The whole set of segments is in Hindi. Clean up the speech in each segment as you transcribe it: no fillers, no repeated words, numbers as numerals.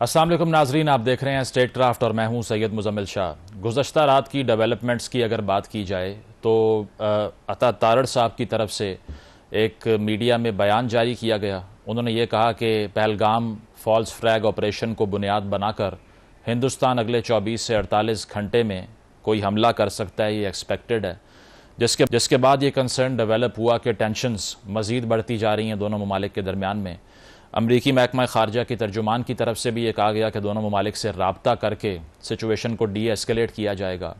अस्सलाम वालेकुम नाजरीन, आप देख रहे हैं स्टेट क्राफ्ट और मैं हूं सैयद मुजम्मिल शाह। गुज़श्ता रात की डेवलपमेंट्स की अगर बात की जाए तो अता तारड़ साहब की तरफ से एक मीडिया में बयान जारी किया गया। उन्होंने ये कहा कि पहलगाम फॉल्स फ्लैग ऑपरेशन को बुनियाद बनाकर हिंदुस्तान अगले 24 से 48 घंटे में कोई हमला कर सकता है, ये एक्सपेक्टेड है। जिसके बाद ये कंसर्न डेवलप हुआ कि टेंशन्स मज़ीद बढ़ती जा रही हैं दोनों ममालिक के दरमियान में। अमरीकी महकमा ख़ारजा की तर्जुमान की तरफ से भी ये कहा गया कि दोनों ममालिक से रब्ता करके सिचुएशन को डी एस्केलेट किया जाएगा।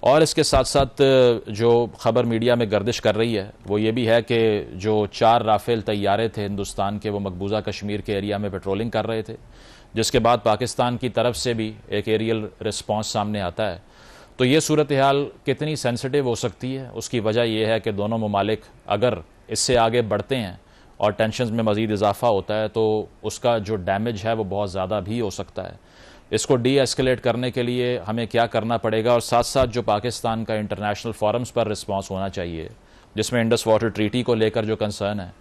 और इसके साथ साथ जो ख़बर मीडिया में गर्दिश कर रही है वो ये भी है कि जो 4 राफेल तैयारे थे हिंदुस्तान के, वो मकबूजा कश्मीर के एरिया में पेट्रोलिंग कर रहे थे, जिसके बाद पाकिस्तान की तरफ से भी एक एरियल रिस्पॉन्स सामने आता है। तो ये सूरत हाल कितनी सेंसिटिव हो सकती है, उसकी वजह यह है कि दोनों ममालिक अगर इससे आगे बढ़ते हैं और टेंशन में मज़ीद इजाफा होता है तो उसका जो डैमेज है वो बहुत ज़्यादा भी हो सकता है। इसको डी एस्केलेट करने के लिए हमें क्या करना पड़ेगा, और साथ साथ जो पाकिस्तान का इंटरनेशनल फोरम्स पर रिस्पांस होना चाहिए, जिसमें इंडस वाटर ट्रीटी को लेकर जो कंसर्न है,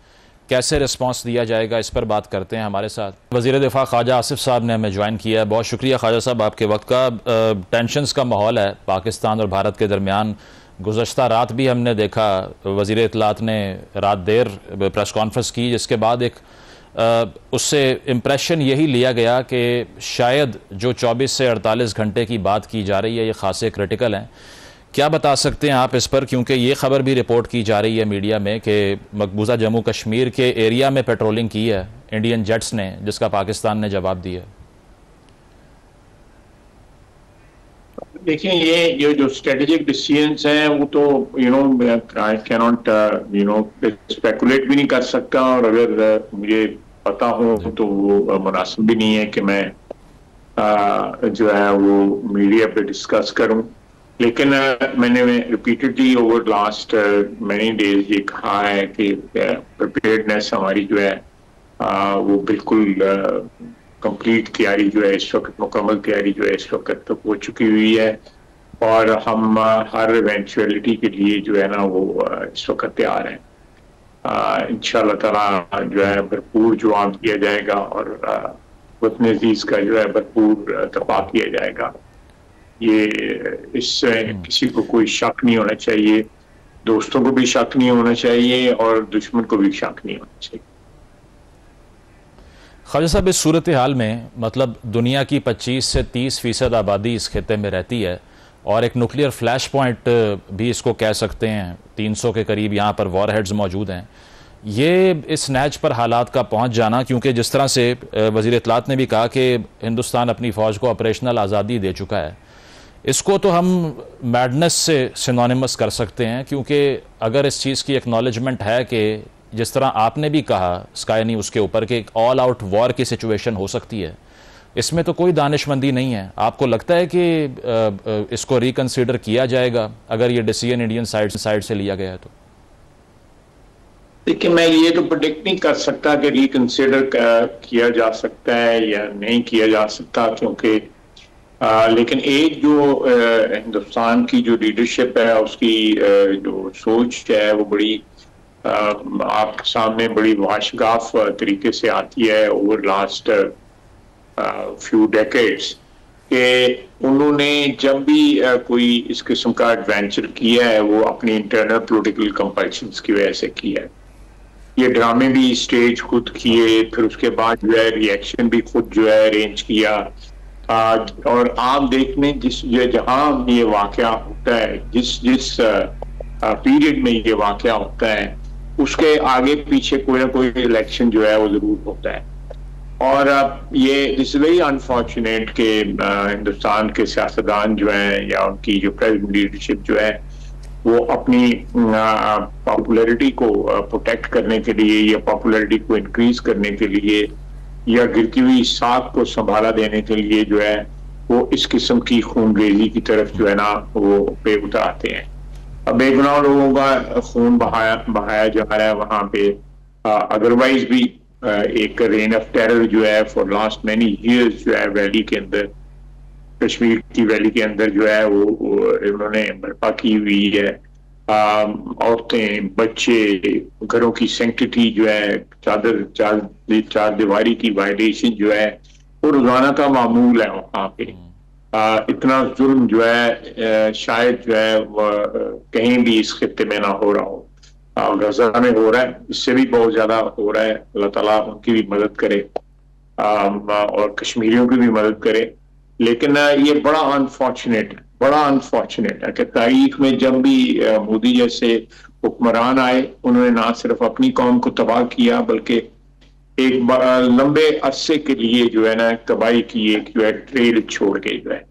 कैसे रिस्पांस दिया जाएगा, इस पर बात करते हैं। हमारे साथ वज़ीर दिफा ख्वाजा आसिफ साहब ने हमें ज्वाइन किया है। बहुत शुक्रिया ख्वाजा साहब आपके वक्त का। टेंशन्स का माहौल है पाकिस्तान और भारत के दरमियान। गुज़श्ता रात भी हमने देखा वज़ीर इत्तलात ने रात देर प्रेस कॉन्फ्रेंस की, जिसके बाद एक उससे इम्प्रेशन यही लिया गया कि शायद जो 24 से 48 घंटे की बात की जा रही है ये खासे क्रिटिकल हैं। क्या बता सकते हैं आप इस पर, क्योंकि ये खबर भी रिपोर्ट की जा रही है मीडिया में कि मकबूजा जम्मू कश्मीर के एरिया में पेट्रोलिंग की है इंडियन जेट्स ने, जिसका पाकिस्तान ने जवाब दिया। देखिए, ये जो स्ट्रेटेजिक डिसीजंस हैं वो तो आई कैन नॉट स्पेकुलेट भी नहीं कर सकता, और अगर मुझे पता हो तो वो मुनासिब भी नहीं है कि मैं जो है वो मीडिया पे डिस्कस करूं। लेकिन मैंने repeatedly over last many days ये कहा है कि प्रिपेयर्डनेस हमारी जो है वो बिल्कुल कंप्लीट तैयारी जो है इस वक्त, मुकम्मल तैयारी जो है इस वक्त तक हो चुकी हुई है, और हम हर इवेंचुअलिटी के लिए जो है ना वो इस वक्त तैयार हैं। इंशाल्लाह ताला जो है भरपूर जवाब दिया जाएगा और वतन अजीज का जो है भरपूर दफा किया जाएगा। ये इससे किसी को कोई शक नहीं होना चाहिए, दोस्तों को भी शक नहीं होना चाहिए और दुश्मन को भी शक नहीं होना चाहिए। ख्वाजा साहब, इस सूरत हाल में मतलब दुनिया की 25 से 30% आबादी इस खिते में रहती है और एक न्यूक्लियर फ्लैश पॉइंट भी इसको कह सकते हैं, 300 के करीब यहाँ पर वॉरहेड्स मौजूद हैं। ये इस नैच पर हालात का पहुँच जाना, क्योंकि जिस तरह से वज़ीर इत्तलात ने भी कहा कि हिंदुस्तान अपनी फ़ौज को ऑपरेशनल आज़ादी दे चुका है, इसको तो हम मैडनेस से सिनोनिमस कर सकते हैं। क्योंकि अगर इस चीज़ की एक्नॉलेजमेंट है कि जिस तरह आपने भी कहा स्काई न्यूज़ के ऊपर कि एक ऑल आउट वॉर की सिचुएशन हो सकती है, इसमें तो कोई दानिशमंदी नहीं है, आपको लगता है कि इसको रिकंसीडर किया जाएगा अगर ये डिसीजन इंडियन साइड से लिया गया है तो? देखिए, मैं ये तो प्रेडिक्ट नहीं कर सकता कि रिकंसीडर किया जा सकता है या नहीं किया जा सकता, क्योंकि लेकिन एक जो हिंदुस्तान की जो लीडरशिप है उसकी जो सोच है वो बड़ी आपके सामने बड़ी वाशगाफ तरीके से आती है ओवर लास्ट फ्यू डेकेड्स, कि उन्होंने जब भी कोई इस किस्म का एडवेंचर किया है वो अपनी इंटरनल पॉलिटिकल कंपल्शंस की वजह से किया है। ये ड्रामे भी स्टेज खुद किए, फिर उसके बाद जो है रिएक्शन भी खुद जो है अरेंज किया। और आप देखने जहां ये वाकया होता है, जिस पीरियड में ये वाकया होता है, उसके आगे पीछे कोई ना कोई इलेक्शन जो है वो जरूर होता है। और ये दिस वेरी अनफॉर्चुनेट कि हिंदुस्तान के सियासतदान जो हैं या उनकी जो प्रेजेंट लीडरशिप जो है वो अपनी पॉपुलैरिटी को प्रोटेक्ट करने के लिए या पॉपुलैरिटी को इंक्रीज करने के लिए या गिरती हुई साख को संभाला देने के लिए जो है वो इस किस्म की खूनरेजी की तरफ जो है ना वो पे उतरते हैं। अब बेगुनाह लोगों का खून बहाया जा रहा है वहां पे। अदरवाइज भी एक रेन ऑफ टेरर जो है फॉर लास्ट मैनी ईयर्स जो है वैली के अंदर, कश्मीर की वैली के अंदर जो है वो उन्होंने बर्पा की हुई है। औरतें, बच्चे, घरों की सैंक्टिटी जो है, चार दीवारी की वायलेशन जो है वो रोजाना का मामूल है वहाँ पे। इतना जुल्म जो है शायद जो है कहीं भी इस खित्ते में ना हो रहा हो। गजा में हो रहा है, इससे भी बहुत ज्यादा हो रहा है। अल्लाह ताला उनकी भी मदद करे और कश्मीरियों की भी मदद करे। लेकिन ये बड़ा अनफॉर्चुनेट है कि तारीख में जब भी मोदी जैसे हुक्मरान आए, उन्होंने ना सिर्फ अपनी कौम को तबाह किया बल्कि एक लंबे अरसे के लिए जो है ना तबाही की एक जो है ट्रेल छोड़ के जो है।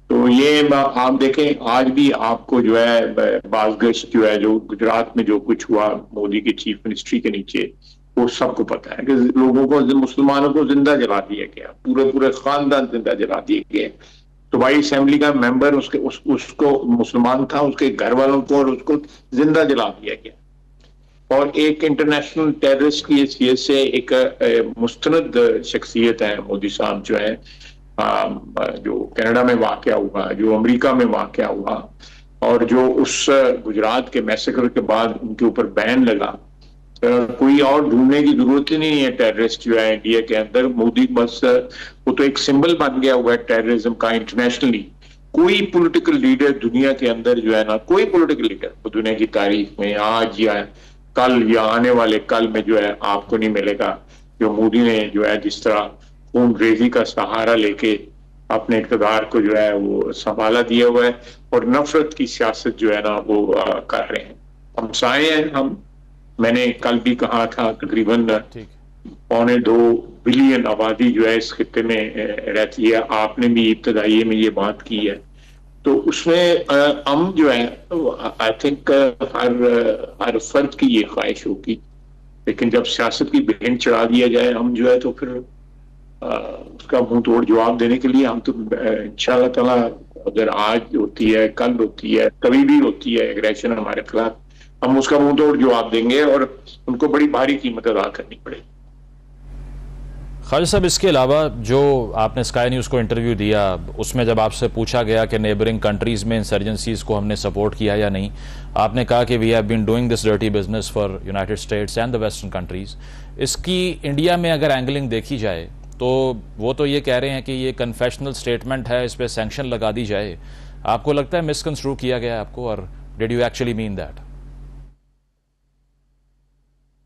तो ये आप देखें, आज भी आपको जो है बाजगश जो है, जो गुजरात में जो कुछ हुआ मोदी की चीफ मिनिस्ट्री के नीचे, वो सबको पता है कि लोगों को, मुसलमानों को जिंदा जला दिया गया, पूरे पूरे खानदान जिंदा जला दिए गए। सूबाई असेंबली का मेंबर उसको मुसलमान था, उसके घर वालों को और उसको जिंदा जला दिया गया। और एक इंटरनेशनल टेररिस्ट की हैसियत से एक मुस्तनद शख्सियत है मोदी साहब जो है, जो कनाडा में वाक़या हुआ, जो अमेरिका में वाक़या हुआ, और जो उस गुजरात के मैसेकर के बाद उनके ऊपर बैन लगा। कोई और ढूंढने की जरूरत ही नहीं है टेररिस्ट जो है इंडिया के अंदर। मोदी बस वो तो एक सिंबल बन गया हुआ है टेररिज्म का इंटरनेशनली। कोई पॉलिटिकल लीडर दुनिया के अंदर जो है ना, कोई पॉलिटिकल लीडर दुनिया की तारीख में आज या कल या आने वाले कल में जो है आपको नहीं मिलेगा जो मोदी ने जो है जिस तरह खूनरेजी का सहारा लेके अपने इक़्तिदार को जो है वो संभाला दिया हुआ है और नफरत की सियासत जो है ना वो कर रहे हैं। हमसाए हैं हम। मैंने कल भी कहा था तकरीबन 2.25 बिलियन आबादी जो है इस खित्ते में रहती है। आपने भी इब्तदाई में ये बात की है। तो उसमें हम जो है आई थिंक हर फर्द की ये ख्वाहिश होगी, लेकिन जब सियासत की बेन चढ़ा दिया जाए हम जो है तो फिर उसका मुंह तोड़ जवाब देने के लिए हम तो इंशाअल्लाह ताला, अगर आज होती है, कल होती है, कभी भी होती है एग्रेशन हमारे खिलाफ, हम उसका मुंह तोड़ जवाब देंगे और उनको बड़ी भारी कीमत अदा करनी पड़ेगी। ख्वाजा साहब, इसके अलावा जो आपने स्काई न्यूज़ को इंटरव्यू दिया, उसमें जब आपसे पूछा गया कि नेबरिंग कंट्रीज़ में इंसर्जेंसीज को हमने सपोर्ट किया या नहीं, आपने कहा कि we have been doing this dirty business for United States and the western countries. इसकी इंडिया में अगर एंगलिंग देखी जाए तो वो तो ये कह रहे हैं कि ये कन्फेशनल स्टेटमेंट है, इस पर सैंक्शन लगा दी जाए। आपको लगता है मिसकंस्ट्रू किया गया आपको, और did you actually mean that?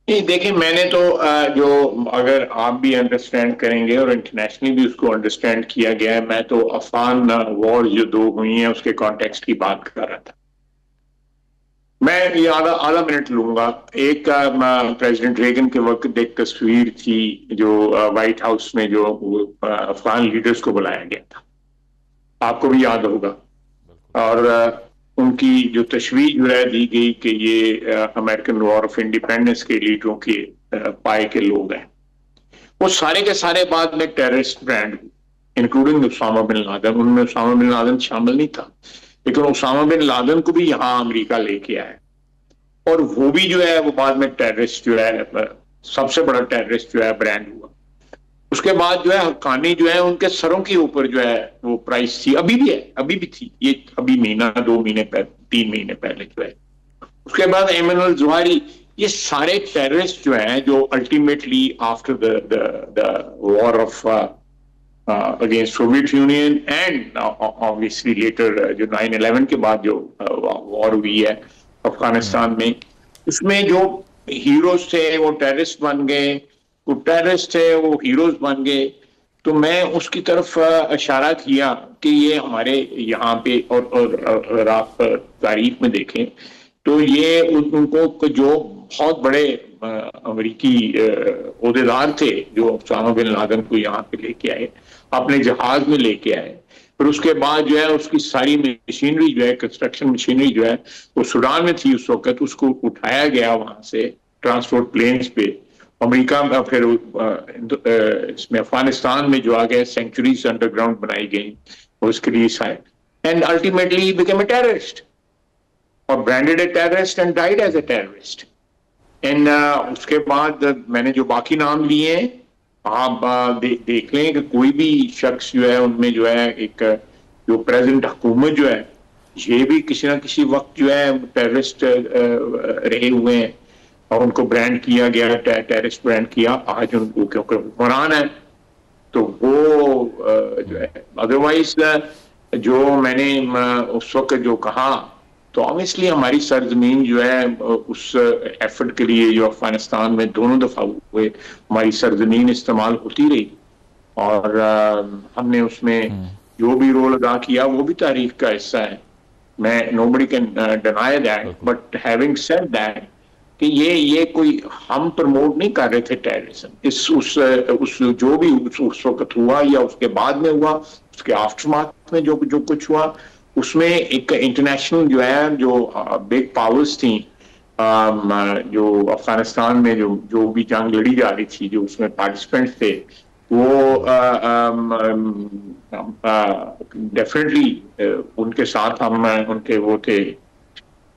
नहीं, देखिए, मैंने तो जो अगर आप भी अंडरस्टैंड करेंगे और इंटरनेशनली भी उसको अंडरस्टैंड किया गया है, मैं तो अफगान वॉर जो 2 हुई हैं उसके कॉन्टेक्स्ट की बात कर रहा था। मैं ये आधा मिनट लूंगा। एक प्रेसिडेंट रेगन के वक्त एक तस्वीर थी जो व्हाइट हाउस में जो अफगान लीडर्स को बुलाया गया था, आपको भी याद होगा। और उनकी जो तशवीर जो है दी गई कि ये अमेरिकन वॉर ऑफ इंडिपेंडेंस के लीडरों के पाए के लोग हैं। वो सारे के सारे बाद में terrorist brand, including Osama bin Laden. उनमें उसामा बिन लादेन शामिल नहीं था, लेकिन उसामा बिन लादेन को भी यहां अमेरिका लेके आया और वो भी जो है वो बाद में टेररिस्ट जो है, सबसे बड़ा टेररिस्ट जो है ब्रांड हुआ। उसके बाद जो है हक्कानी जो है उनके सरों के ऊपर जो है वो प्राइस थी, अभी भी है, अभी भी थी, ये अभी महीना 2 महीने पहले 3 महीने पहले जो है। उसके बाद एमन अल ज़वाहिरी, ये सारे टेररिस्ट जो हैं जो ultimately after the war of against Soviet Union and obviously later जो 9/11 के बाद जो वॉर हुई है अफगानिस्तान में, उसमें जो हीरोज थे वो टेररिस्ट बन गए, वो टेररिस्ट थे वो हीरोज बन गए। तो मैं उसकी तरफ इशारा किया कि ये हमारे यहाँ पे और आप तारीख में देखें तो ये उनको जो बहुत बड़े अमेरिकी ओहदेदार थे जो उसामा बिन लादेन को यहाँ पे लेके आए, अपने जहाज में लेके आए। फिर उसके बाद जो है उसकी सारी मशीनरी जो है, कंस्ट्रक्शन मशीनरी जो है वो सूडान में थी उस वक्त, उसको उठाया गया वहां से ट्रांसपोर्ट प्लेन्स पे अमेरिका में। फिर इसमें अफगानिस्तान में जो आ गए सेंचुरीज अंडरग्राउंड बनाई गई और उसके लिए side, and ultimately became a terrorist और branded a terrorist and died as a terrorist. And उसके बाद मैंने जो बाकी नाम लिए हैं आप देख लें कि कोई भी शख्स जो है उनमें जो है एक जो प्रेजेंट हुकूमत जो है ये भी किसी ना किसी वक्त जो है टेररिस्ट रहे हुए हैं और उनको ब्रांड किया गया, टेररिस्ट ब्रांड किया। आज उनको क्योंकि हुक्मरान है तो वो जो है, अदरवाइज जो मैंने उस वक्त जो कहा, तो ऑब्वियसली हमारी सरजमीन जो है उस एफर्ट के लिए जो अफगानिस्तान में दोनों दफा हुए, हमारी सरजमीन इस्तेमाल होती रही, और हमने उसमें जो भी रोल अदा किया वो भी तारीख का हिस्सा है। मैं nobody can deny that, but having said that, कि ये कोई हम प्रमोट नहीं कर रहे थे टेररिज्म। इस उस जो भी उस वक्त हुआ या उसके बाद में हुआ, उसके आफ्टरमाथ में जो कुछ हुआ, उसमें एक इंटरनेशनल जो है, जो बिग पावर्स थी, जो अफगानिस्तान में जो भी जंग लड़ी जा रही थी, जो उसमें पार्टिसिपेंट्स थे, वो डेफिनेटली उनके साथ हम उनके वो थे,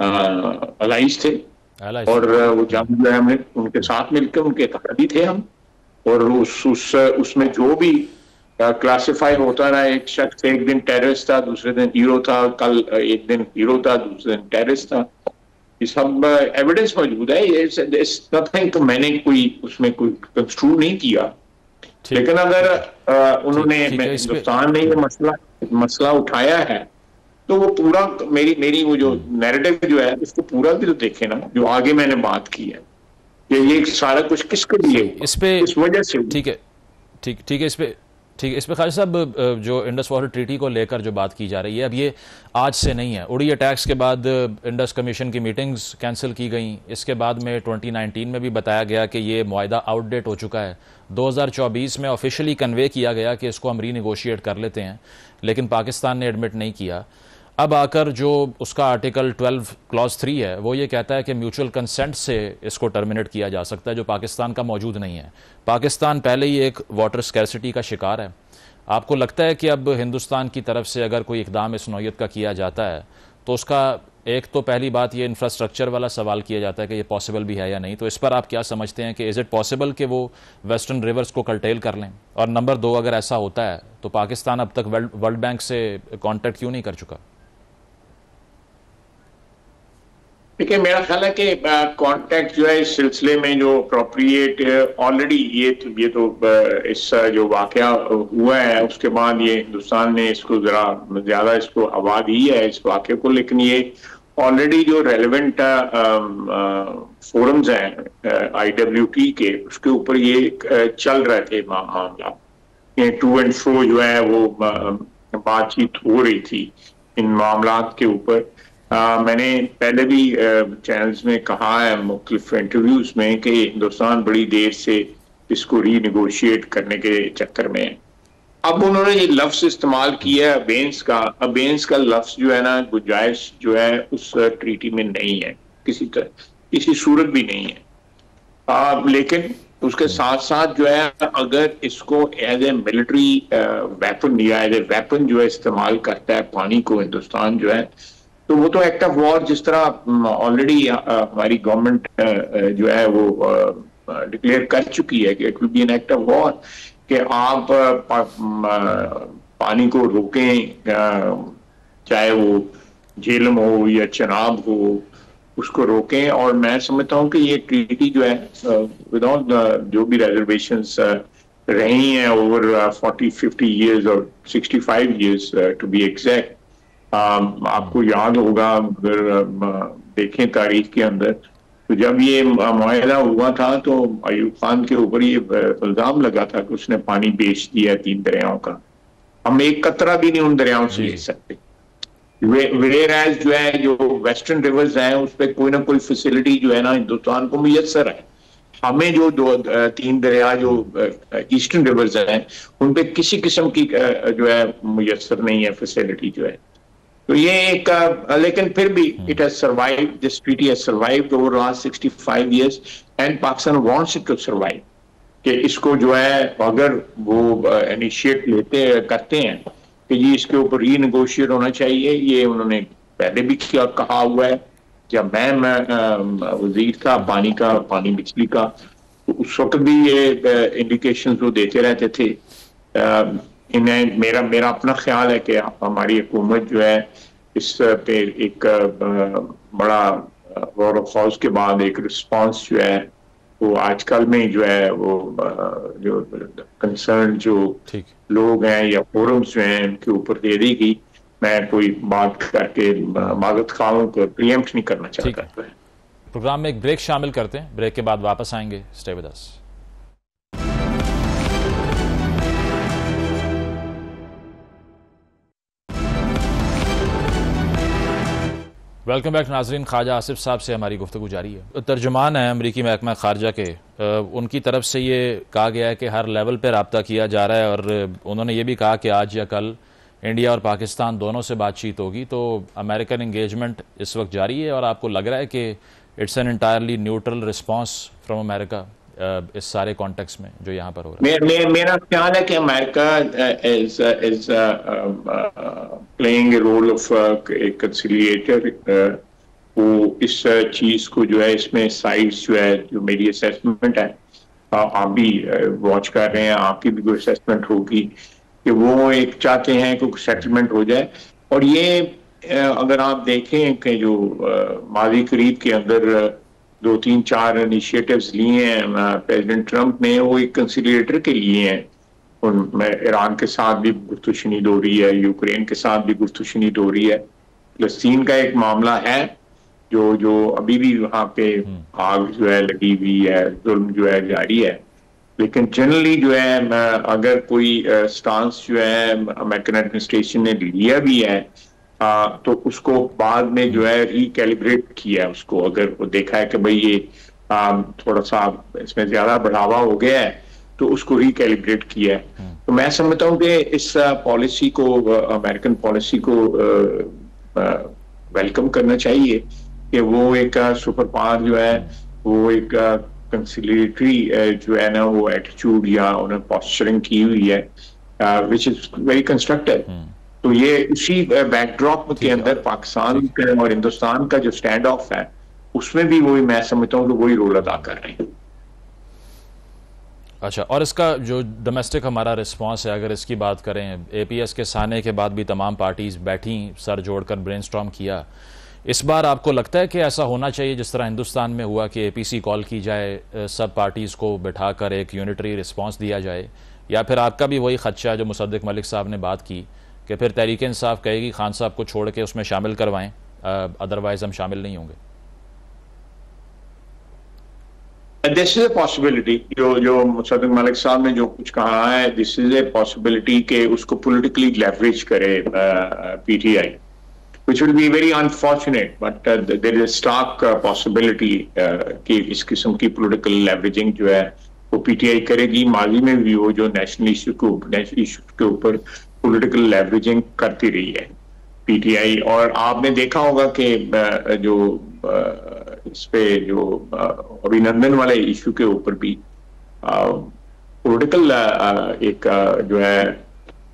अलाइंस थे, और वो जंग जो है हमने उनके साथ मिलकर उनके इत्तेहादी थे हम। और उसमें जो भी क्लासिफाई होता रहा, एक शख्स एक दिन टेररिस्ट था, दूसरे दिन हीरो था, कल एक दिन हीरो था, दूसरे दिन टेररिस्ट था, ये सब एविडेंस मौजूद है। ये नथिंग, तो मैंने कोई उसमें कोई कंस्ट्रू नहीं किया। लेकिन अगर उन्होंने हिंदुस्तान ने ये मसला उठाया है, तो वो पूरा मेरी वो जो नैरेटिव जो है, इसको पूरा भी तो देखे ना, जो आगे मैंने बात की है कि ये सारा कुछ किसके लिए, इस वजह से। ठीक है, इस पे खालिद साहब, जो इंडस वाटर ट्रीटी को लेकर जो बात की जा रही है, अब ये आज से नहीं है। उड़ी अटैक्स के बाद इंडस कमीशन की मीटिंग्स कैंसिल की गई। इसके बाद में 2019 में भी बताया गया कि ये मुआहदा आउटडेट हो चुका है। 2024 में ऑफिशियली कन्वे किया गया कि इसको हम रीनिगोशिएट कर लेते हैं, लेकिन पाकिस्तान ने एडमिट नहीं किया। अब आकर जो उसका आर्टिकल 12 क्लॉज 3 है, वो ये कहता है कि म्यूचुअल कंसेंट से इसको टर्मिनेट किया जा सकता है, जो पाकिस्तान का मौजूद नहीं है। पाकिस्तान पहले ही एक वाटर स्कैरसिटी का शिकार है। आपको लगता है कि अब हिंदुस्तान की तरफ से अगर कोई इकदाम इस नौयत का किया जाता है, तो उसका एक तो पहली बात ये इंफ्रास्ट्रक्चर वाला सवाल किया जाता है कि ये पॉसिबल भी है या नहीं, तो इस पर आप क्या समझते हैं कि इज़ इट पॉसिबल कि वो वेस्टर्न रिवर्स को कर्टेल कर लें? और नंबर 2, अगर ऐसा होता है तो पाकिस्तान अब तक वर्ल्ड बैंक से कॉन्टेक्ट क्यों नहीं कर चुका? देखिए, मेरा ख्याल है कि कांटेक्ट जो है इस सिलसिले में जो अप्रोप्रिएट ऑलरेडी ये तो इस जो वाकया हुआ है, उसके बाद ये हिंदुस्तान ने इसको जरा ज्यादा इसको हवा दी है इस वाकये को, लेकिन ये ऑलरेडी जो रेलेवेंट फोरम्स हैं IWT के, उसके ऊपर ये चल रहे थे मामला, ये टू एंड फ्रो जो है वो बातचीत हो रही थी इन मामलात के ऊपर। मैंने पहले भी चैनल्स में कहा है मुख्तलिफ इंटरव्यूज में कि हिंदुस्तान बड़ी देर से इसको रीनिगोशिएट करने के चक्कर में है। अब उन्होंने ये लफ्ज इस्तेमाल किया है अबेंस का। अबेंस का लफ्ज जो है ना, गुंजाइश जो है उस ट्रीटी में नहीं है, किसी सूरत भी नहीं है। लेकिन उसके साथ साथ जो है, अगर इसको एज ए मिलिट्री वेपन या एज ए वेपन जो है इस्तेमाल करता है पानी को हिंदुस्तान जो है, तो वो तो एक्ट ऑफ वॉर, जिस तरह ऑलरेडी हमारी गवर्नमेंट जो है वो डिक्लेयर कर चुकी है कि it will be an act of war, कि आप पानी को रोकें, चाहे वो झेलम हो या चनाब हो, उसको रोकें। और मैं समझता हूँ कि ये ट्रीटी जो है विदाउट जो भी रिजर्वेशंस रही हैं ओवर 40-50 ईयर्स और 65 ईयर्स टू बी एग्जैक्ट, आपको याद होगा अगर देखें तारीख के अंदर, तो जब ये मुआहदा हुआ था तो अयूब खान के ऊपर ये इल्जाम लगा था कि उसने पानी बेच दिया 3 दरियाओं का। हम एक कतरा भी नहीं उन दरियाओं से ले सकते। वेयर एज जो है, जो वेस्टर्न रिवर्स हैं, उस पर कोई ना कोई फैसिलिटी जो है ना हिंदुस्तान को मुयस्सर है। हमें जो 2-3 दरिया जो ईस्टर्न रिवर्स हैं, उन पर किसी किस्म की जो है मुयस्सर नहीं है फैसिलिटी जो है। तो ये एक लेकिन फिर भी it has survived, this treaty has survived over last 65 years and Pakistan wants it to survive. कि इसको जो है अगर वो इनिशिएट करते हैं कि जी इसके ऊपर रीनेगोशिएट होना चाहिए, ये उन्होंने पहले भी कहा हुआ है। जब मैं वजीर था पानी बिजली का, तो उस वक्त भी ये इंडिकेशंस वो देते रहते थे। इन्हें मेरा अपना ख्याल है कि हमारी हुकूमत जो है इस पे एक बड़ा गौर व खौज के बाद एक रिस्पांस जो है वो आजकल में जो है वो जो कंसर्न जो ठीक। लोग हैं या फोरम्स जो हैं उनके ऊपर दे देगी। मैं कोई बात करके मागत खाऊं को प्रियम्प्ट नहीं करना ठीक चाहता। है, प्रोग्राम में एक ब्रेक शामिल करते हैं, ब्रेक के बाद वापस आएंगे। Stay with us. Welcome back नाजरीन। ख्वाजा आसिफ साहब से हमारी गुफ्तगू जारी है। तर्जुमान है अमरीकी महकमा खारजा के, उनकी तरफ से ये कहा गया है कि हर लेवल पर रब्ता किया जा रहा है और उन्होंने ये भी कहा कि आज या कल इंडिया और पाकिस्तान दोनों से बातचीत होगी। तो अमेरिकन इंगेजमेंट इस वक्त जारी है और आपको लग रहा है कि it's an entirely neutral response from America इस सारे कॉन्टेक्स्ट में जो यहाँ पर हो रहा है? मेरा ख्याल है कि America is playing a role of conciliator. वो इस चीज को जो है इसमें साइड्स जो है जो मेरी असेसमेंट है, आप भी वॉच कर रहे हैं, आपकी भी कोई असेसमेंट होगी कि वो एक चाहते हैं कि सेटलमेंट हो जाए। और ये अगर आप देखें कि जो माजी करीब के अंदर 2-3-4 इनिशिएटिव्स लिए हैं प्रेसिडेंट ट्रंप ने, वो एक कंसिलिएटर के लिए हैं। उनमें ईरान के साथ भी गुफ्तगू हो रही है, यूक्रेन के साथ भी गुफ्तगू हो रही है, फलस्तीन का एक मामला है जो अभी भी वहां पे आग जो है लगी हुई है, जुल्म जो है जारी है। लेकिन जनरली जो है अगर कोई स्टांस जो है अमेरिकन एडमिनिस्ट्रेशन ने लिया भी है तो उसको बाद में जो है रिकैलिब्रेट किया है उसको। अगर वो देखा है कि भाई ये थोड़ा सा इसमें ज्यादा बढ़ावा हो गया है तो उसको रिकैलिब्रेट किया है। तो मैं समझता हूँ कि इस पॉलिसी को, अमेरिकन पॉलिसी को वेलकम करना चाहिए कि वो एक सुपर पावर जो है वो एक कंसिलिएटरी जो है ना वो एटीट्यूड या उन्हें पोस्चरिंग की हुई है विच इज वेरी कंस्ट्रक्टिव। तो ये उसी बैकड्रॉप के अंदर पाकिस्तान और हिंदुस्तान का जो स्टैंड ऑफ है उसमें भी वही मैं समझता हूँ कि वही रोल अदा कर रहे हैं। अच्छा, और इसका जो डोमेस्टिक हमारा रिस्पांस है, अगर इसकी बात करें, एपीएस के साने के बाद भी तमाम पार्टीज बैठी, सर जोड़कर ब्रेनस्टॉर्म किया। इस बार आपको लगता है कि ऐसा होना चाहिए जिस तरह हिंदुस्तान में हुआ कि एपीसी कॉल की जाए, सब पार्टीज को बिठाकर एक यूनिटरी रिस्पांस दिया जाए, या फिर आपका भी वही खदशा जो मुसद्दिक मलिक साहब ने बात की कि फिर तहरीक इंसाफ कहेगी खान साहब को छोड़ के उसमें शामिल करवाएं, अदरवाइज हम शामिल नहीं होंगे? This is a possibility. जो मुसद्दिक मलिक साहब ने जो कुछ कहा है, दिस इज ए पॉसिबिलिटी कि उसको पॉलिटिकली लेवरेज करे PTI, which will be very unfortunate, but there is a stark possibility कि इस किस्म की political leveraging जो है वो पीटीआई करेगी। माजी में भी वो जो नेशनल इशू के ऊपर political leveraging करती रही है पीटीआई। और आपने देखा होगा कि जो इस पे जो अभिनंदन वाले इशू के ऊपर भी political एक जो है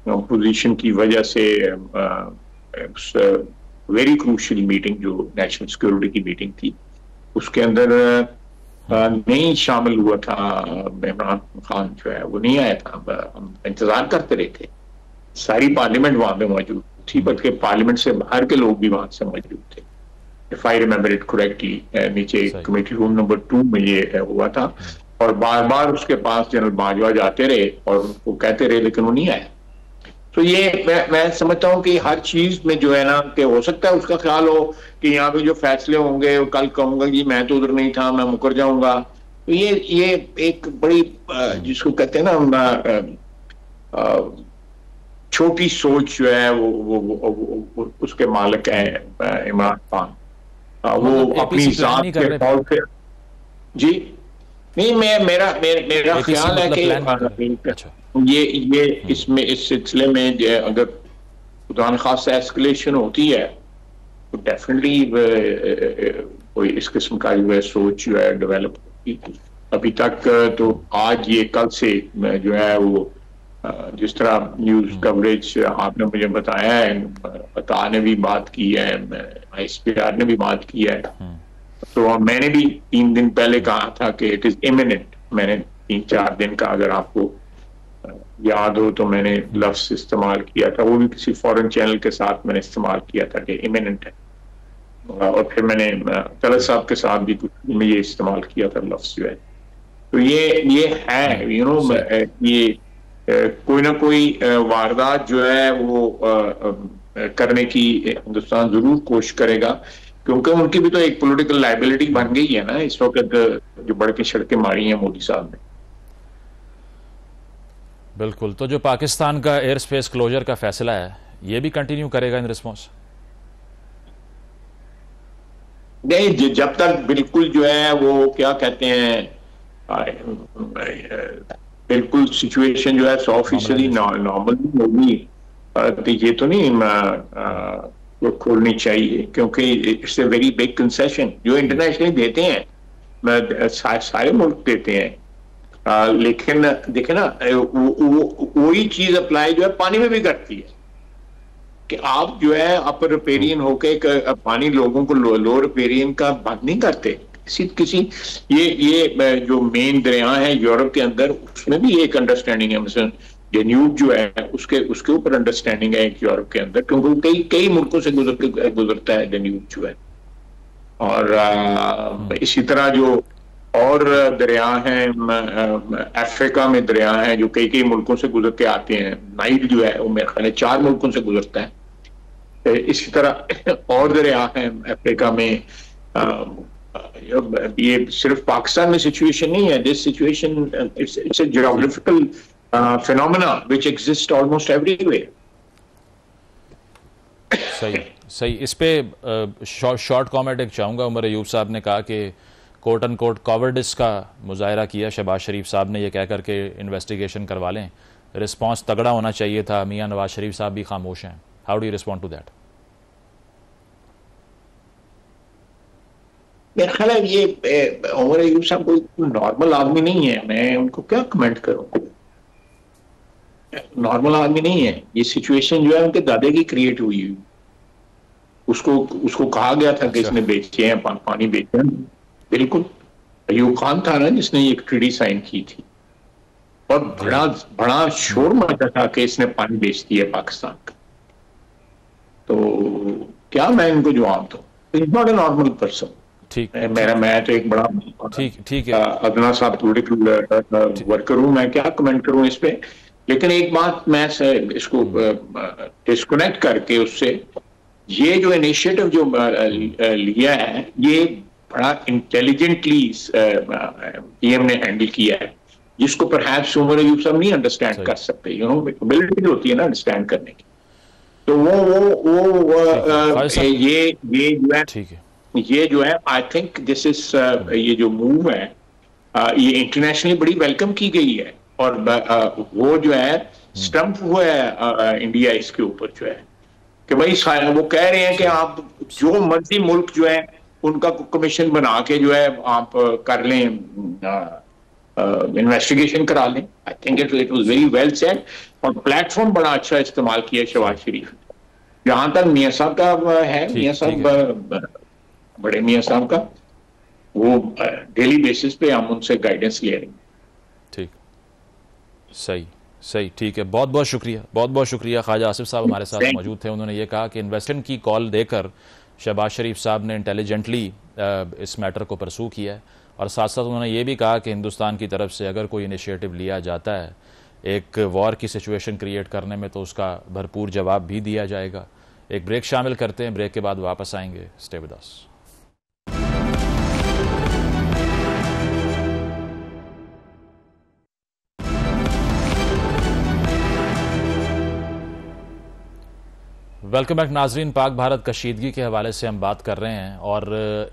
पोजीशन की वजह से उस वेरी क्रूशियल मीटिंग जो नेशनल सिक्योरिटी की मीटिंग थी उसके अंदर नहीं शामिल हुआ था इमरान खान, जो है वो नहीं आया था। हम इंतजार करते रहे थे, सारी पार्लियामेंट वहां पे मौजूद थी, बल्कि पार्लियामेंट से बाहर के लोग भी वहां से मौजूद थे। If I remember it correctly, नीचे कमेटी रूम नंबर 2 में ये हुआ था और बार बार उसके पास जनरल बाजवा जाते रहे और उनको कहते रहे, लेकिन वो नहीं आया। तो ये मैं समझता हूँ कि हर चीज में जो है ना कि हो सकता है उसका ख्याल हो कि यहाँ पे जो फैसले होंगे वो कल कहूंगा कि मैं तो उधर नहीं था, मैं मुकर जाऊंगा। तो ये एक बड़ी जिसको कहते हैं ना छोटी सोच जो है वो उसके मालिक है इमरान खान। वो अपनी जात के तौर पे जी नहीं, मेरा ख्याल है कि ये इसमें इस सिलसिले में अगर खुदा न खासा एस्केलेशन होती है तो डेफिनेटली कोई इस किस्म का जो है सोच जो है डेवलप होगी। अभी तक तो आज ये कल से जो है वो जिस तरह न्यूज कवरेज आपने मुझे बताया है, अता ने भी बात की है, ISPR ने भी बात की है, तो मैंने भी 3 दिन पहले कहा था कि इट इज इमिनेंट। मैंने 3-4 दिन का अगर आपको याद हो तो मैंने लफ्ज इस्तेमाल किया था, वो भी किसी फॉरेन चैनल के साथ मैंने इस्तेमाल किया था कि इमिनेंट है। और फिर मैंने तलत साहब के साथ भी कुछ में ये इस्तेमाल किया था लफ्ज जो है। तो ये है ये कोई ना कोई वारदात जो है वो करने की हिंदुस्तान जरूर कोशिश करेगा, क्योंकि उनकी भी तो एक पॉलिटिकल लाइबिलिटी बन गई है ना इस वक्त, जो बड़े की सड़कें मारी हैं मोदी साहब ने। बिल्कुल। तो जो पाकिस्तान का एयर स्पेस क्लोजर का फैसला है, ये भी कंटिन्यू करेगा इन रिस्पॉन्स? नहीं, जब तक बिल्कुल जो है वो क्या कहते हैं, बिल्कुल सिचुएशन जो है 100% नॉर्मल होगी, तो ये तो नहीं खोलनी चाहिए, क्योंकि it's a very big concession जो इंटरनेशनली देते हैं, सारे मुल्क देते हैं। लेकिन देखे ना, वही चीज अप्लाई जो है पानी में भी करती है, कि आप जो है अपर रिपेरियन होके पानी लोगों को लोअर रिपेरियन का बंद नहीं करते किसी ये जो मेन दरिया है यूरोप के अंदर, उसमें भी एक अंडरस्टैंडिंग है। मिसल डेन्यूब जो है उसके ऊपर अंडरस्टैंडिंग है एक यूरोप के अंदर, क्योंकि कई मुल्कों से गुजरता है डेन्यूब जो है। और इसी तरह जो और दरिया हैं, अफ्रीका में दरिया हैं जो कई मुल्कों से गुजर के आते हैं। नाइल जो है वो मेरे ख्याल 4 मुल्कों से गुजरता है। इसी तरह और दरिया हैं अफ्रीका में। ये सिर्फ पाकिस्तान में सिचुएशन नहीं है, this situation it's a geographical phenomena which exist almost everywhere. सही। इस पे शॉर्ट कमेंट एक चाहूँगा। उमर अयूब साहब ने कहा कि कोट एंड कोट कॉवर्डिस का मुजाहरा किया शहबाज शरीफ साहब ने, ये कह करके इन्वेस्टिगेशन करवा लें, रिस्पांस तगड़ा होना चाहिए था। मियां नवाज शरीफ साहब भी खामोश हैं। How do you respond to that? मेरा ख्याल है ये उमर अयूब साहब कोई नॉर्मल आदमी नहीं है, मैं उनको क्या कमेंट करूं। नॉर्मल आदमी नहीं है। ये सिचुएशन जो है उनके दादे की क्रिएट हुई है। उसको कहा गया था कि इसने बेचे हैं, पानी बेचे हैं। बिल्कुल अयूब खान था ना जिसने ये ट्रीटी साइन की थी, और बड़ा शोर मचा था कि इसने पानी बेच दिया पाकिस्तान का। तो क्या मैं इनको जवाब दूं? Is not a normal person. ठीक, मैं तो एक बड़ा ठीक है अदना सा पॉलिटिकल वर्कर हूं, मैं क्या कमेंट करूं इस पे। लेकिन एक बात मैं इसको डिस्कनेक्ट करके उससे, ये जो इनिशिएटिव जो लिया है ये बड़ा इंटेलिजेंटली पीएम ने हैंडल किया है, जिसको परहैप्स उमर अयूब साहब नहीं अंडरस्टैंड कर सकते। एबिलिटी होती है ना अंडरस्टैंड करने की। तो ये जो है आई थिंक दिस इज ये जो मूव है ये इंटरनेशनली बड़ी वेलकम की गई है, और वो जो है स्टम्प हुआ है इंडिया इसके ऊपर जो है कि भाई वो कह रहे हैं कि आप जो मर्जी मुल्क जो है उनका कमीशन बना के जो है आप कर लें, इन्वेस्टिगेशन करा लें। I think it was very well said, और प्लेटफॉर्म बड़ा अच्छा इस्तेमाल किया शहबाज शरीफ। जहां तक मियां साहब का है, मियां साहब बड़े मियां साहब का, वो डेली बेसिस पे हम उनसे गाइडेंस ले रहे हैं। ठीक, सही, ठीक है। बहुत बहुत शुक्रिया। ख्वाजा आसिफ साहब हमारे साथ मौजूद थे। उन्होंने ये कहा कि इन्वेस्टमेंट की कॉल देकर शहबाज शरीफ साहब ने इंटेलिजेंटली इस मैटर को परसू किया है, और साथ साथ उन्होंने ये भी कहा कि हिंदुस्तान की तरफ से अगर कोई इनिशिएटिव लिया जाता है एक वॉर की सिचुएशन क्रिएट करने में, तो उसका भरपूर जवाब भी दिया जाएगा। एक ब्रेक शामिल करते हैं, ब्रेक के बाद वापस आएंगे। Stay with us. Welcome back नाजरीन। पाक भारत कशीदगी के हवाले से हम बात कर रहे हैं, और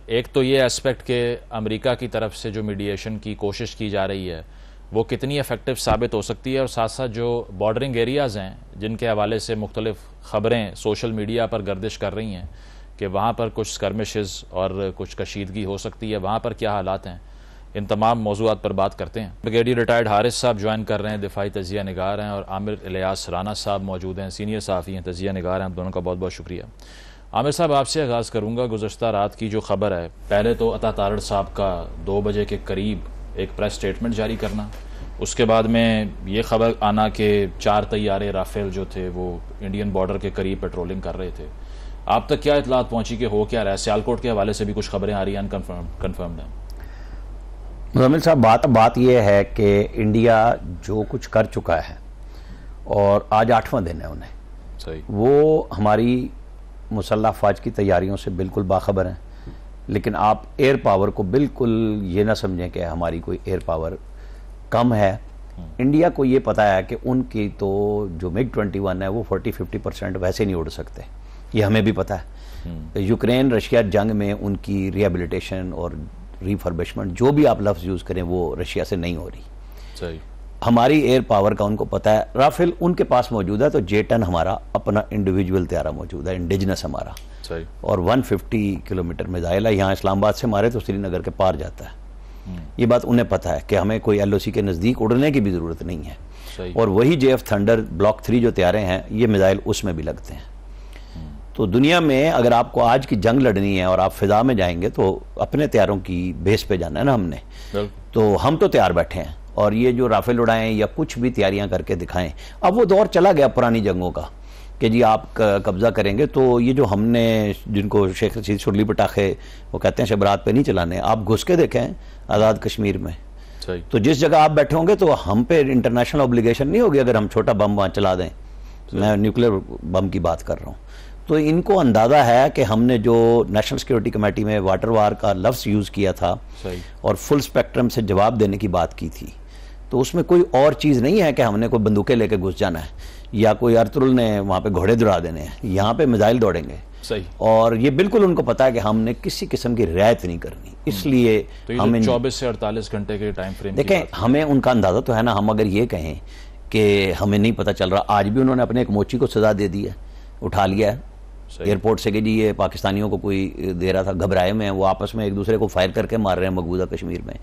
एक तो ये एस्पेक्ट के अमेरिका की तरफ से जो मीडिएशन की कोशिश की जा रही है वो कितनी इफेक्टिव साबित हो सकती है, और साथ साथ जो बॉर्डरिंग एरियाज़ हैं जिनके हवाले से मुख्तलिफ ख़बरें सोशल मीडिया पर गर्दिश कर रही हैं कि वहाँ पर कुछ स्कर्मिशेस और कुछ कशीदगी हो सकती है, वहाँ पर क्या हालात हैं, इन तमाम मौजूआत पर बात करते हैं। ब्रिगेडियर रिटायर्ड हारिस साहब ज्वाइन कर रहे हैं, दिफाई तजिया निगार हैं, और आमिर इलियास राना साहब मौजूद हैं, सीनियर सहाफ़ी हैं, तजिया निगार हैं। आप दोनों का बहुत बहुत शुक्रिया। आमिर साहब, आपसे आगाज़ करूँगा। गुज़श्ता रात की जो खबर है, पहले तो अता तारड़ साहब का 2 बजे के करीब एक प्रेस स्टेटमेंट जारी करना, उसके बाद में ये खबर आना कि 4 तैयारे राफेल जो थे वो इंडियन बॉर्डर के करीब पेट्रोलिंग कर रहे थे। आप तक क्या इतलात पहुंची कि हो क्या रहा है? सियालकोट के हवाले से भी कुछ खबरें आ रही हैं, अनकन्फर्म्ड हैं। मुज़म्मिल साहब, बात यह है कि इंडिया जो कुछ कर चुका है और आज 8वां दिन है उन्हें, सही, वो हमारी मुसल्लह अफ़वाज की तैयारियों से बिल्कुल बाखबर हैं। लेकिन आप एयर पावर को बिल्कुल ये ना समझें कि हमारी कोई एयर पावर कम है। इंडिया को ये पता है कि उनकी तो जो MiG-21 है वो 40-50% वैसे नहीं उड़ सकते, ये हमें भी पता है। यूक्रेन रशिया जंग में उनकी रिहेबिलिटेशन और रिफर्बिशमेंट, जो भी आप लफ्ज़ यूज़ करें, वो रशिया से नहीं हो रही। सही, हमारी एयर पावर का उनको पता है। राफेल उनके पास मौजूद है, तो J-10 हमारा अपना इंडिविजुअल तैयारा मौजूद है, इंडिजिनस हमारा, सही, और 150 किलोमीटर मिसाइल है। यहाँ इस्लामाबाद से मारे तो श्रीनगर के पार जाता है। ये बात उन्हें पता है कि हमें कोई LOC के नज़दीक उड़ने की भी ज़रूरत नहीं है। सही। और वही JF थंडर ब्लॉक 3 जो तैयारे हैं, ये मिसाइल उसमें भी लगते हैं। तो दुनिया में अगर आपको आज की जंग लड़नी है और आप फिजा में जाएंगे तो अपने तैयारों की बेस पे जाना है ना हमने। तो हम तो तैयार बैठे हैं, और ये जो राफेल उड़ाएं या कुछ भी तैयारियां करके दिखाएं, अब वो दौर चला गया पुरानी जंगों का कि जी आप कब्जा करेंगे। तो ये जो हमने, जिनको शेख रशीद शुरली पटाखे वो कहते हैं शबरात पे नहीं चलाने, आप घुस के देखें आज़ाद कश्मीर में, तो जिस जगह आप बैठे होंगे तो हम पे इंटरनेशनल ऑब्लिगेशन नहीं होगी अगर हम छोटा बम वहाँ चला दें। मैं न्यूक्लियर बम की बात कर रहा हूँ। तो इनको अंदाज़ा है कि हमने जो नेशनल सिक्योरिटी कमेटी में वाटर वार का लफ्ज़ यूज़ किया था और फुल स्पेक्ट्रम से जवाब देने की बात की थी, तो उसमें कोई और चीज़ नहीं है कि हमने कोई बंदूकें लेके घुस जाना है या कोई अर्तुल ने वहाँ पे घोड़े दौड़ा देने हैं। यहाँ पे मिसाइल दौड़ेंगे। सही। और ये बिल्कुल उनको पता है कि हमने किसी किस्म की रियायत नहीं करनी, इसलिए तो हम 24 से 48 घंटे के टाइम फ्रेम देखें, हमें उनका अंदाज़ा तो है ना। हम अगर ये कहें कि हमें नहीं पता चल रहा, आज भी उन्होंने अपने एक मोची को सजा दे दी है, उठा लिया है एयरपोर्ट से कि जी ये पाकिस्तानियों को कोई दे रहा था, घबराए में हैं, वो आपस में एक दूसरे को फायर करके मार रहे हैं मकबूजा कश्मीर में।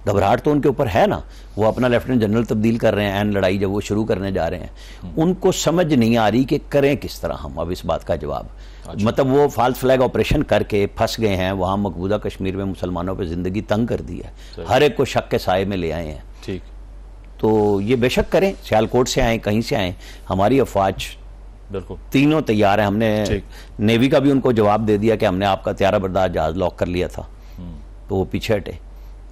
घबराहट तो उनके ऊपर है ना, वो अपना लेफ्टिनेंट जनरल तब्दील कर रहे हैं एन लड़ाई जब वो शुरू करने जा रहे हैं। उनको समझ नहीं आ रही कि करें किस तरह हम। अब इस बात का जवाब, मतलब वो फॉल्स फ्लैग ऑपरेशन करके फंस गए हैं वहाँ मकबूजा कश्मीर में, मुसलमानों पर ज़िंदगी तंग कर दी है, हर एक को शक के साए में ले आए हैं। ठीक, तो ये बेशक करें, सियालकोट से आए, कहीं से आए, हमारी अफवाज बिल्कुल तीनों तैयार है। हमने नेवी का भी उनको जवाब दे दिया कि हमने आपका त्यारा बर्दार जहाज लॉक कर लिया था, तो वो पीछे हटे।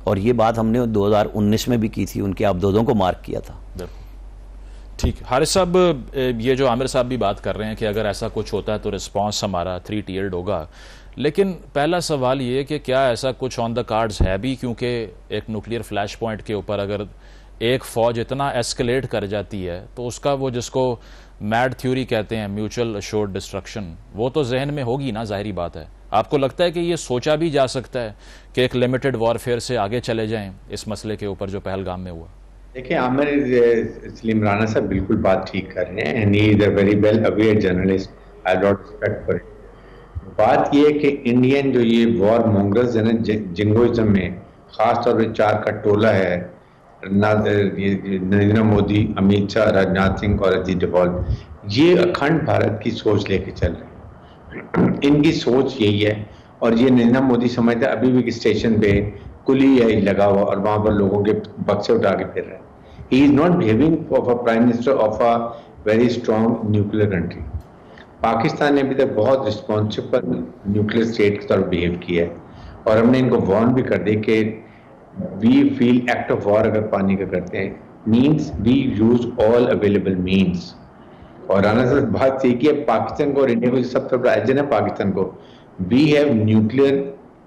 और ये बात हमने 2019 में भी की थी, उनके अबदोदों को मार्क किया था। ठीक। हारिस साहब, ये जो आमिर साहब भी बात कर रहे हैं कि अगर ऐसा कुछ होता है तो रिस्पांस हमारा 3 टीयर्ड होगा, लेकिन पहला सवाल ये कि क्या ऐसा कुछ ऑन द कार्ड्स है भी? क्योंकि एक न्यूक्लियर फ्लैश पॉइंट के ऊपर अगर एक फौज इतना एस्केलेट कर जाती है तो उसका वो जिसको मैड थ्योरी कहते हैं, म्यूचुअल अश्योर्ड डिस्ट्रक्शन, वो तो जहन में होगी ना, जाहिर बात है। आपको लगता है कि ये सोचा भी जा सकता है कि एक लिमिटेड वॉरफेयर से आगे चले जाएं इस मसले के ऊपर जो पहलगाम में हुआ? देखिए, आमिर सलीम राना साहब बिल्कुल बात ठीक कर रहे हैं, and he is a very well aware journalist, I lot respect for it. बात ये है कि इंडियन जो ये वॉर मॉन्गर्स है ना जिंगोइज्म में, खासतौर पर 4 का टोला है, नरेंद्र मोदी, अमित शाह, राजनाथ सिंह और अजीत डोभाल, ये अखंड भारत की सोच लेके चल रहे हैं। इनकी सोच यही है, और ये नरेंद्र मोदी समझते अभी भी स्टेशन पे कुली है लगा हुआ और वहां पर लोगों के बक्से उठा के फिर रहे हैं। He is not behaving of a prime minister of a very strong nuclear country. Pakistan ने अभी तक बहुत रिस्पॉन्सिबल न्यूक्लियर स्टेट की तरफ बिहेव किया है, और हमने इनको वार्न भी कर दी कि we feel act of war अगर पानी का करते हैं, means we use all available means. और राना साहब बात सही की है, पाकिस्तान को और इंडिया को सबसे बड़ा एजन है पाकिस्तान को, we have nuclear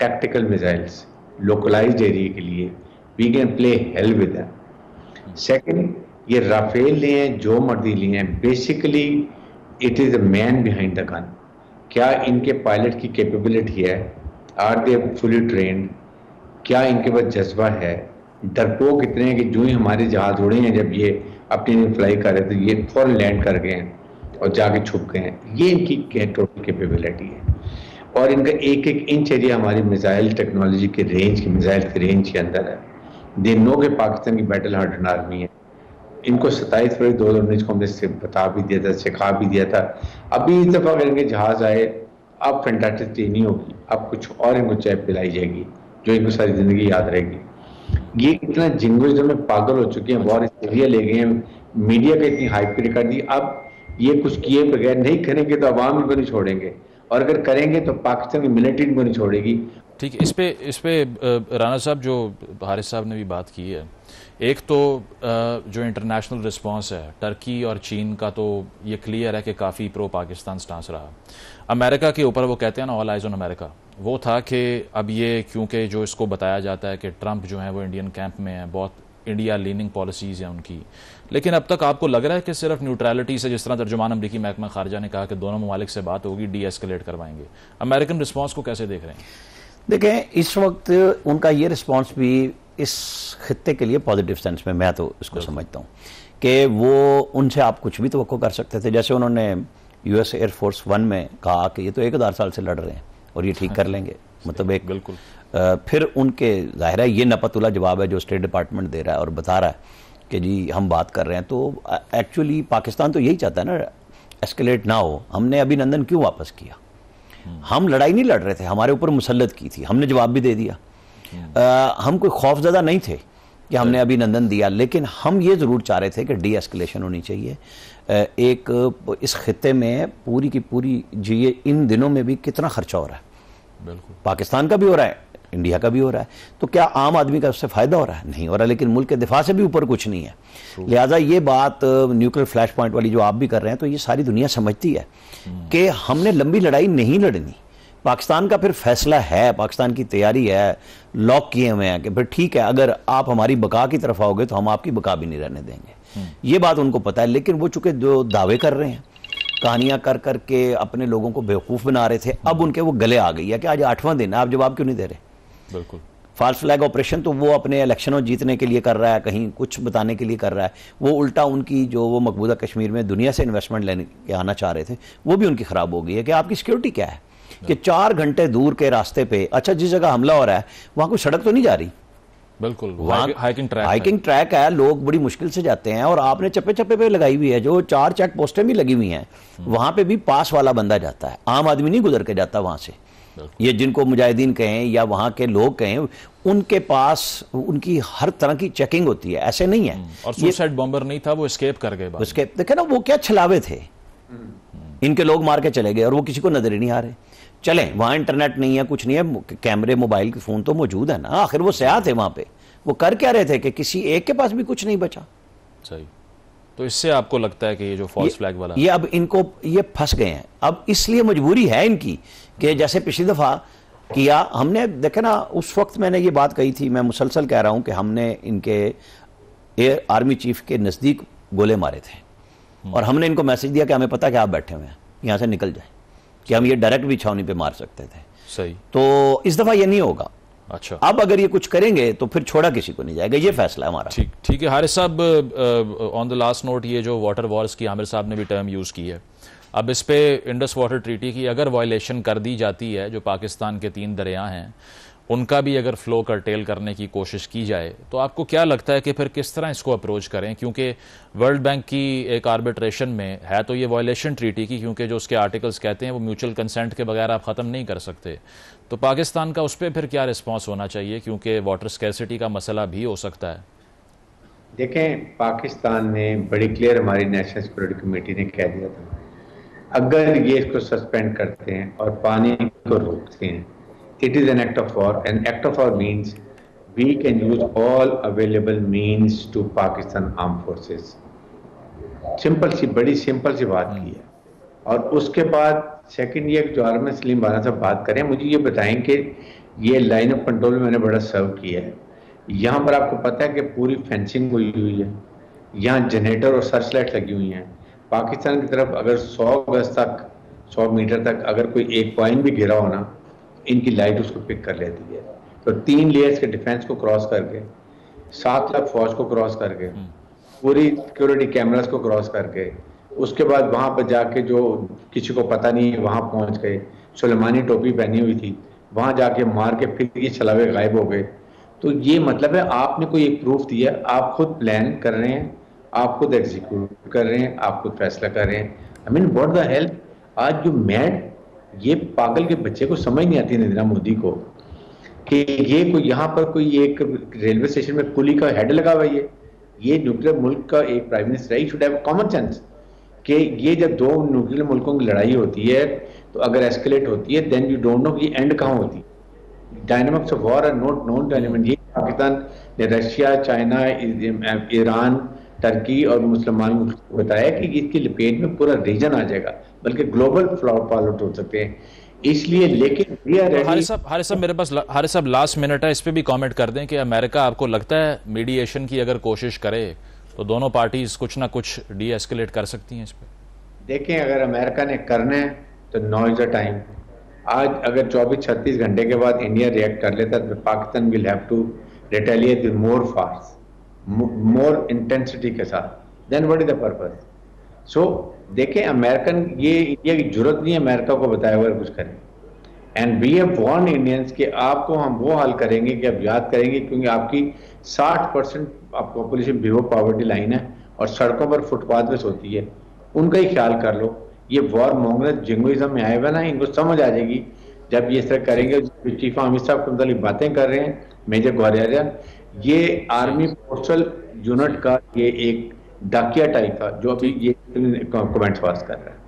tactical missiles localised area के लिए, we can play hell with them. Second, ये राफेल लिए हैं, जो मर्जी लिए हैं, basically it is a man behind the gun. क्या इनके पायलट की कैपेबिलिटी है? Are they fully trained? क्या इनके पास जज्बा है? डरपोक इतने हैं कि जो ही हमारे जहाज उड़े हैं, जब ये अपनी फ्लाई कर रहे थे, ये फौरन लैंड कर गए हैं और जाके छुप गए हैं। ये इनकी टोटल कैपेबिलिटी है, और इनका एक एक इंच एरिया हमारी मिसाइल टेक्नोलॉजी के रेंज की, मिसाइल के रेंज के अंदर है। दे नो के पाकिस्तान की बैटल हार्डन आर्मी है। इनको 27 फरवरी 2019 को हमने बता भी दिया था, सिखा भी दिया था। अभी इस दफ़ा अगर इनके जहाज आए, अब फैंटास्टिक चीज नहीं होगी, अब कुछ और इनको चाय पिलाई जाएगी जो इनको सारी जिंदगी याद रहेगी। ये इतना जिंगोइज्म में पागल हो चुके हैं, वॉर एरिया ले गए हैं, मीडिया का इतनी हाइप कर दी। अब ये कुछ किए बगैर नहीं करेंगे तो अवाम इनको नहीं छोड़ेंगे, और अगर करेंगे तो पाकिस्तान की मिलिट्री इनको नहीं छोड़ेगी, ठीक है, इस पे राना साहब, जो हारिस साहब ने भी बात की है, एक तो जो इंटरनेशनल रिस्पांस है टर्की और चीन का, तो ये क्लियर है कि काफ़ी प्रो पाकिस्तान स्टांस रहा। अमेरिका के ऊपर वो कहते हैं ना, ऑल आइज ऑन अमेरिका, वो था कि अब ये क्योंकि जो इसको बताया जाता है कि ट्रंप जो है वो इंडियन कैंप में है, बहुत इंडिया लीनिंग पॉलिसीज़ हैं उनकी, लेकिन अब तक आपको लग रहा है कि सिर्फ न्यूट्रलिटी से, जिस तरह तर्जुमान अमरीकी महकमा खारजा ने कहा कि दोनों ममालिक से बात होगी, डी एस्केलेट करवाएंगे, अमेरिकन रिस्पांस को कैसे देख रहे हैं? देखें, इस वक्त उनका ये रिस्पांस भी इस खित्ते के लिए पॉजिटिव सेंस में मैं तो इसको समझता हूँ कि वो उनसे आप कुछ भी तवक्को कर सकते थे। जैसे उन्होंने यूएस एयरफोर्स 1 में कहा कि ये तो 1000 साल से लड़ रहे हैं और ये ठीक कर लेंगे, मतलब एक बिल्कुल। फिर उनके जाहिर है ये नपतुला जवाब है जो स्टेट डिपार्टमेंट दे रहा है और बता रहा है कि जी हम बात कर रहे हैं। तो एक्चुअली पाकिस्तान तो यही चाहता है ना, एस्केलेट ना हो। हमने अभिनंदन क्यों वापस किया? हम लड़ाई नहीं लड़ रहे थे, हमारे ऊपर मुसल्लत की थी, हमने जवाब भी दे दिया। हम कोई खौफजदा नहीं थे कि हमने अभिनंदन दिया, लेकिन हम ये ज़रूर चाह रहे थे कि डी एस्केलेशन होनी चाहिए। एक इस खित्ते में पूरी की पूरी जी इन दिनों में भी कितना खर्चा हो रहा है, बिल्कुल पाकिस्तान का भी हो रहा है, इंडिया का भी हो रहा है, तो क्या आम आदमी का उससे फायदा हो रहा है? नहीं हो रहा। लेकिन मुल्क के दिफा से भी ऊपर कुछ नहीं है। लिहाजा ये बात न्यूक्लियर फ्लैश पॉइंट वाली जो आप भी कर रहे हैं, तो ये सारी दुनिया समझती है कि हमने लंबी लड़ाई नहीं लड़नी। पाकिस्तान का फिर फैसला है, पाकिस्तान की तैयारी है, लॉक किए हुए हैं कि फिर ठीक है, अगर आप हमारी बका की तरफ आओगे तो हम आपकी बका भी नहीं रहने देंगे। ये बात उनको पता है। लेकिन वो चूंकि जो दावे कर रहे हैं, कहानियां कर करके अपने लोगों को बेवकूफ बना रहे थे, अब उनके वो गले आ गई है कि आज 8वां दिन है, आप जवाब क्यों नहीं दे रहे? बिल्कुल। फॉल्स फ्लैग ऑपरेशन तो वो अपने इलेक्शनों जीतने के लिए कर रहा है, कहीं कुछ बताने के लिए कर रहा है। वो उल्टा उनकी जो वो मकबूजा कश्मीर में दुनिया से इन्वेस्टमेंट लेने के आना चाह रहे थे, वो भी उनकी खराब हो गई है कि आपकी सिक्योरिटी क्या है कि 4 घंटे दूर के रास्ते पे, अच्छा जिस जगह हमला हो रहा है वहां कोई सड़क तो नहीं जा रही, बिल्कुल, हाइकिंग ट्रैक है, लोग बड़ी मुश्किल से जाते हैं, और आपने चप्पे चप्पे पे लगाई हुई है, जो 4 चेक पोस्टें भी लगी हुई हैं, वहां पे भी पास वाला बंदा जाता है, आम आदमी नहीं गुजर के जाता वहां से। ये जिनको मुजाहिदीन कहें या वहां के लोग कहें, उनके पास उनकी हर तरह की चेकिंग होती है, ऐसे नहीं है। और सुसाइड बॉम्बर नहीं था, वो एस्केप कर गए। उसके देखे ना, वो क्या छलावे थे, इनके लोग मार के चले गए और वो किसी को नजर ही नहीं आ रहे। चले वहां इंटरनेट नहीं है, कुछ नहीं है, कैमरे मोबाइल के फोन तो मौजूद है ना, आखिर वो सयाह थे वहां पे, वो कर क्या रहे थे कि किसी एक के पास भी कुछ नहीं बचा। सही। तो इससे आपको लगता है कि ये जो फॉल्स फ्लैग वाला, ये अब इनको ये फंस गए हैं, अब इसलिए मजबूरी है इनकी कि जैसे पिछली दफा किया हमने, देखे ना उस वक्त मैंने ये बात कही थी, मैं मुसलसल कह रहा हूं कि हमने इनके एयर आर्मी चीफ के नजदीक गोले मारे थे और हमने इनको मैसेज दिया कि हमें पता कि आप बैठे हुए हैं, यहां से निकल जाए, कि हम ये डायरेक्ट भी छावनी पे मार सकते थे। सही। तो इस दफा ये नहीं होगा। अच्छा, अब अगर ये कुछ करेंगे तो फिर छोड़ा किसी को नहीं जाएगा, ये फैसला है हमारा। ठीक है हारिस साहब, ऑन द लास्ट नोट, ये जो वाटर वॉर्स की आमिर साहब ने भी टर्म यूज की है, अब इस पे इंडस वाटर ट्रीटी की अगर वायलेशन कर दी जाती है, जो पाकिस्तान के 3 दरिया हैं उनका भी अगर फ्लो करटेल करने की कोशिश की जाए, तो आपको क्या लगता है कि फिर किस तरह इसको अप्रोच करें? क्योंकि वर्ल्ड बैंक की एक आर्बिट्रेशन में है तो ये वायलेशन ट्रीटी की, क्योंकि जो उसके आर्टिकल्स कहते हैं वो म्यूचुअल कंसेंट के बगैर आप ख़त्म नहीं कर सकते। तो पाकिस्तान का उस पर फिर क्या रिस्पॉन्स होना चाहिए, क्योंकि वाटर स्कैरसिटी का मसला भी हो सकता है? देखें, पाकिस्तान ने बड़ी क्लियर, हमारी नेशनल सिक्योरिटी कमेटी ने कह दिया था, अगर ये इसको सस्पेंड करते हैं और पानी को रोकते हैं, it is an act of war. An act of war means we can use all available means to Pakistan armed forces. Simple सी, बड़ी सिंपल सी बात की है। और उसके बाद सेकंड ये जो आलम सलीम बाना साहब बात करें, मुझे ये बताएं कि ये लाइन ऑफ कंट्रोल में मैंने बड़ा सर्व किया है, यहाँ पर आपको पता है कि पूरी फेंसिंग हुई है, यहाँ जनरेटर और सर्च लाइट लगी हुई हैं। पाकिस्तान की तरफ अगर 100 गज तक, 100 मीटर तक अगर कोई एक पॉइंट भी गिरा हो ना, इनकी लाइट उसको पिक कर लेती है। तो 3 लेयर्स के डिफेंस को क्रॉस करके, 7 लाख फौज को क्रॉस करके, पूरी सिक्योरिटी कैमरास को क्रॉस करके, उसके बाद वहां पर जाके जो किसी को पता नहीं वहां पहुंच गए, सुलेमानी टोपी पहनी हुई थी, वहां जाके मार के फिर ये छलावे गायब हो गए। तो ये मतलब है आपने कोई एक प्रूफ दिया, आप खुद प्लान कर रहे हैं, आप खुद एग्जीक्यूट कर रहे हैं, आप खुद फैसला कर रहे हैं। I mean what the help. आज जो मैड, ये पागल के बच्चे को समझ नहीं आती नरेंद्र मोदी को कि ये कोई यहाँ पर कोई एक रेलवे स्टेशन में कुली का हेड लगा हुआ है, ये न्यूक्लियर मुल्क का एक प्राइम मिनिस्टर है, शुड हैव कॉमन सेंस कि ये जब 2 न्यूक्लियर मुल्कों की लड़ाई होती है तो अगर एस्केलेट होती है, देन यू डोंट नो कि एंड कहाँ होती है। Dynamics of war are not known to anyone. ये पाकिस्तान ने रशिया, चाइना, ईरान, टर्की और मुसलमान को बताया कि इसकी लपेट में पूरा रीजन आ जाएगा, बल्कि ग्लोबल फॉलोट हो सकते हैं। इसलिए लेकिन हारिस साहब मेरे पास हारिस साहब लास्ट मिनट है, इस पे भी कमेंट कर दें कि अमेरिका आपको लगता है मीडिएशन की अगर कोशिश करे तो दोनों पार्टीज कुछ ना कुछ डी एस्केलेट कर सकती हैं इस पे? देखें, अगर अमेरिका ने करना है तो नाउ इज द टाइम। आज अगर 24-36 घंटे के बाद इंडिया रिएक्ट कर लेता तो Pakistan will have to retaliate with more fast, more intensity के साथ। Then what is the purpose? So देखें, अमेरिकन ये इंडिया की जरूरत नहीं है अमेरिका को बताया हुआ कुछ करें। And we have warned Indians कि आपको हम वो हाल करेंगे कि आप याद करेंगे, क्योंकि आपकी 60% पॉपुलेशन बिलो पॉवर्टी लाइन है और सड़कों पर फुटपाथ पे सोती है। उनका ही ख्याल कर लो। ये वॉर मोंगल जिंगोइज्म में आए हुए ना, इनको समझ आ जाएगी जब ये इस तरह करेंगे। चीफ आर्मी साहब के मतलब बातें कर रहे हैं, मेजर ग्वालियर, ये आर्मी पोस्टल यूनिट का ये एक डाकिया टाइप था जो अभी ये कमेंट्स पास कर रहा है।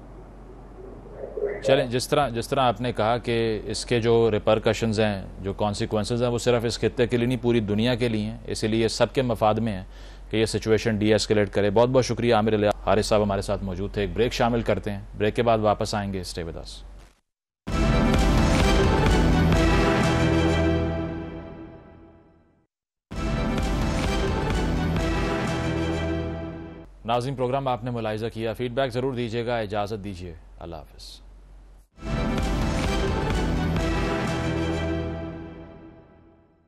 चलें, जिस तरह आपने कहा कि इसके जो रिपरकशंस हैं, जो कॉन्सिक्वेंसेस हैं, वो सिर्फ इस खित्ते के लिए नहीं पूरी दुनिया के लिए हैं। इसीलिए सबके मफाद में है कि ये सिचुएशन डी एस्केलेट करे। बहुत बहुत शुक्रिया आमिर इलियास। हारिस साहब हमारे साथ मौजूद थे। एक ब्रेक शामिल करते हैं, ब्रेक के बाद वापस आएंगे। Stay with us. नाज़रीन, प्रोग्राम आपने मुलाहिज़ा किया, फीडबैक ज़रूर दीजिएगा। इजाज़त दीजिए, अल्लाह हाफ़िज़।